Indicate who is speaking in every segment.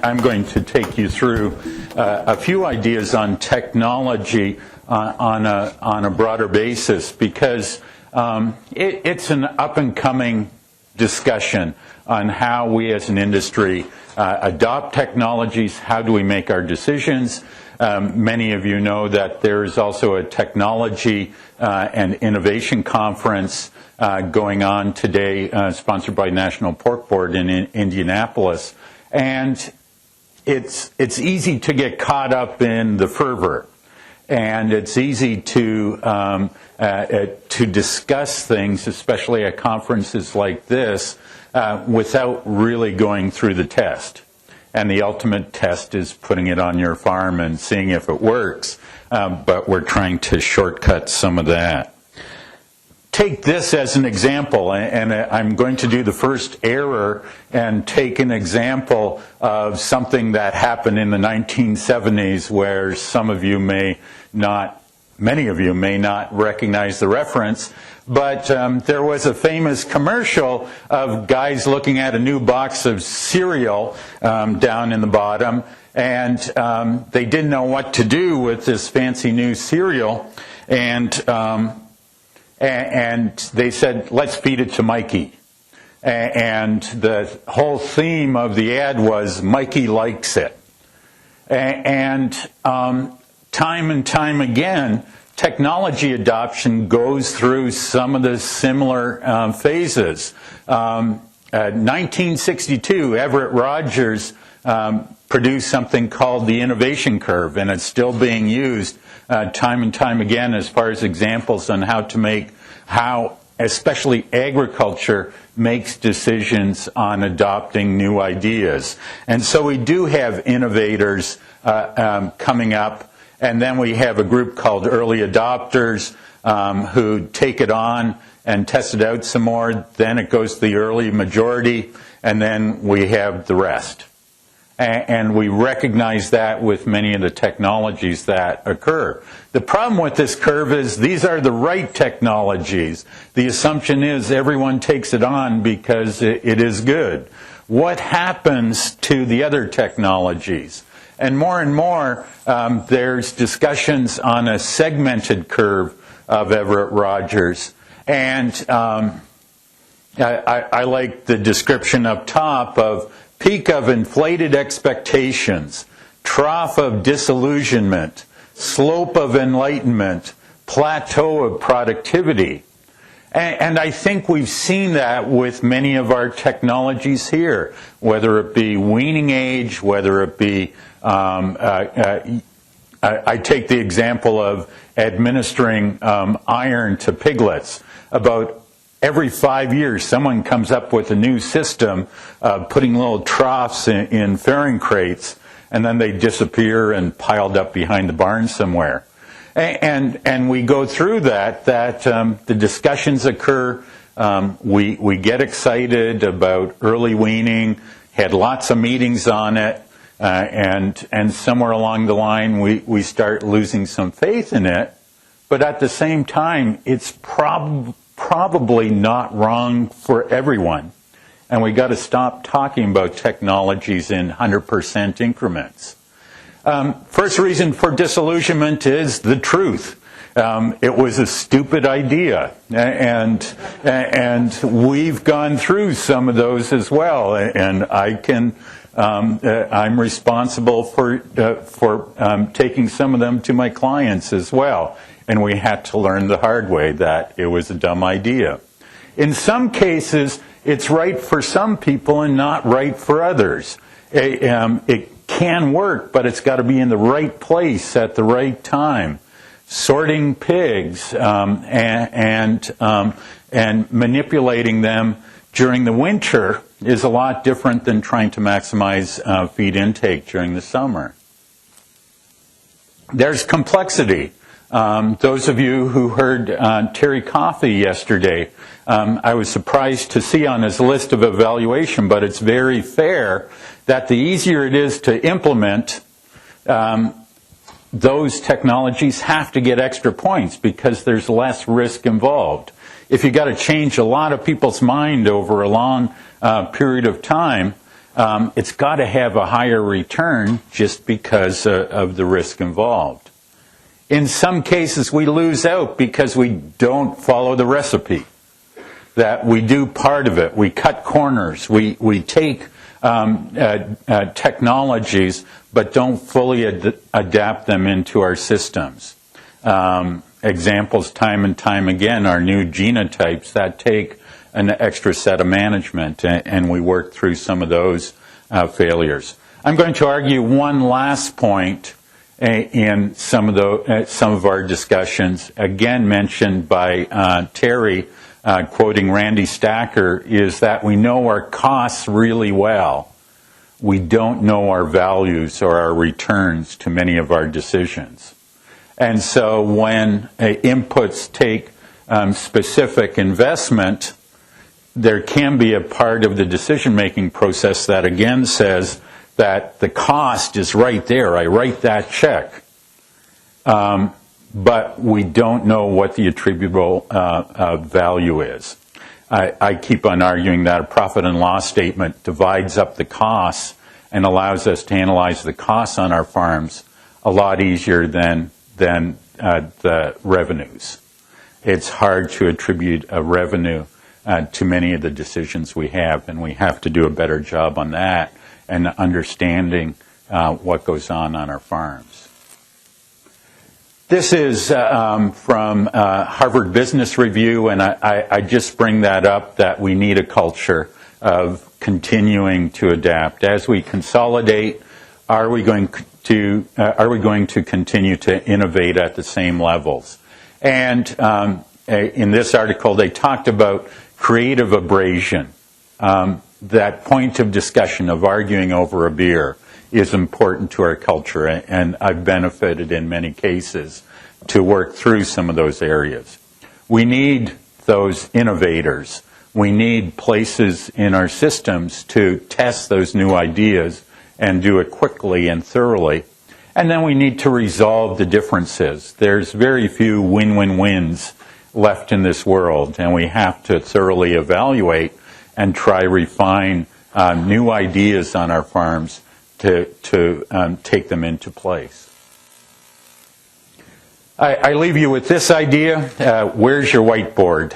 Speaker 1: I'm going to take you through a few ideas on technology on a broader basis, because it's an up-and-coming discussion on how we as an industry adopt technologies, how do we make our decisions. Many of you know that there is also a technology and innovation conference going on today, sponsored by National Pork Board in Indianapolis. And it's easy to get caught up in the fervor. And it's easy to discuss things, especially at conferences like this, without really going through the test. And the ultimate test is putting it on your farm and seeing if it works. But we're trying to shortcut some of that. Take this as an example, and I'm going to do the first error and take an example of something that happened in the 1970s where some of you may not, many of you may not recognize the reference, but there was a famous commercial of guys looking at a new box of cereal down in the bottom, and they didn't know what to do with this fancy new cereal, and they said, let's feed it to Mikey. And the whole theme of the ad was, Mikey likes it. And time and time again, technology adoption goes through some of the similar phases. 1962, Everett Rogers produced something called the innovation curve, and it's still being used time and time again as far as examples on how especially agriculture makes decisions on adopting new ideas. And so we do have innovators coming up, and then we have a group called early adopters who take it on and test it out some more. Then it goes to the early majority, and then we have the rest. And we recognize that with many of the technologies that occur. The problem with this curve is these are the right technologies. The assumption is everyone takes it on because it is good. What happens to the other technologies? And more, there's discussions on a segmented curve of Everett Rogers. And I like the description up top of peak of inflated expectations, trough of disillusionment, slope of enlightenment, plateau of productivity. And I think we've seen that with many of our technologies here, whether it be weaning age, whether it be, I take the example of administering iron to piglets. About every 5 years, someone comes up with a new system, putting little troughs in fairing crates, and then they disappear and piled up behind the barn somewhere. And we go through that the discussions occur, we get excited about early weaning, had lots of meetings on it, and somewhere along the line we start losing some faith in it, but at the same time, it's probably not wrong for everyone. And we got to stop talking about technologies in 100% increments. First reason for disillusionment is the truth. It was a stupid idea, and we've gone through some of those as well. And I'm responsible for taking some of them to my clients as well. And we had to learn the hard way that it was a dumb idea. In some cases, it's right for some people and not right for others. It can work, but it's got to be in the right place at the right time. Sorting pigs and manipulating them during the winter is a lot different than trying to maximize feed intake during the summer. There's complexity. Those of you who heard Terry Coffey yesterday, I was surprised to see on his list of evaluation, but it's very fair that the easier it is to implement, those technologies have to get extra points because there's less risk involved. If you've got to change a lot of people's mind over a long period of time, it's got to have a higher return just because of the risk involved. In some cases, we lose out because we don't follow the recipe. That we do part of it, we cut corners, we take technologies but don't fully adapt them into our systems. Examples time and time again are new genotypes that take an extra set of management, and we work through some of those failures. I'm going to argue one last point in some of our discussions, again mentioned by Terry, quoting Randy Stacker, is that we know our costs really well. We don't know our values or our returns to many of our decisions. And so when inputs take specific investment, there can be a part of the decision-making process that again says that the cost is right there. I write that check. But we don't know what the attributable value is. I keep on arguing that a profit and loss statement divides up the costs and allows us to analyze the costs on our farms a lot easier than the revenues. It's hard to attribute a revenue to many of the decisions we have, and we have to do a better job on that and understanding what goes on our farms. This is from Harvard Business Review, and I just bring that up, that we need a culture of continuing to adapt. As we consolidate, are we going to continue to innovate at the same levels? And in this article, they talked about creative abrasion. That point of discussion of arguing over a beer is important to our culture, and I've benefited in many cases to work through some of those areas. We need those innovators. We need places in our systems to test those new ideas and do it quickly and thoroughly. And then we need to resolve the differences. There's very few win-win-wins left in this world, and we have to thoroughly evaluate and try refine new ideas on our farms to take them into place. I leave you with this idea. Where's your whiteboard?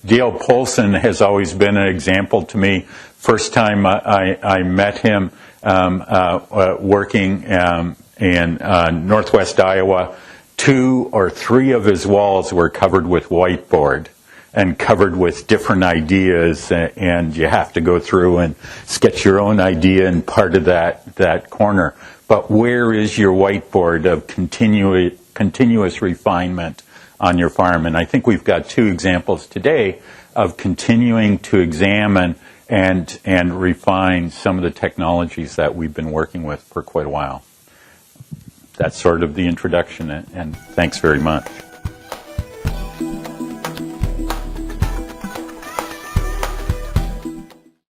Speaker 1: Dale Polson has always been an example to me. First time I met him working in northwest Iowa, 2 or 3 of his walls were covered with whiteboard and covered with different ideas, and you have to go through and sketch your own idea in part of that corner. But where is your whiteboard of continuous refinement on your farm? And I think we've got 2 examples today of continuing to examine and refine some of the technologies that we've been working with for quite a while. That's sort of the introduction, and thanks very much.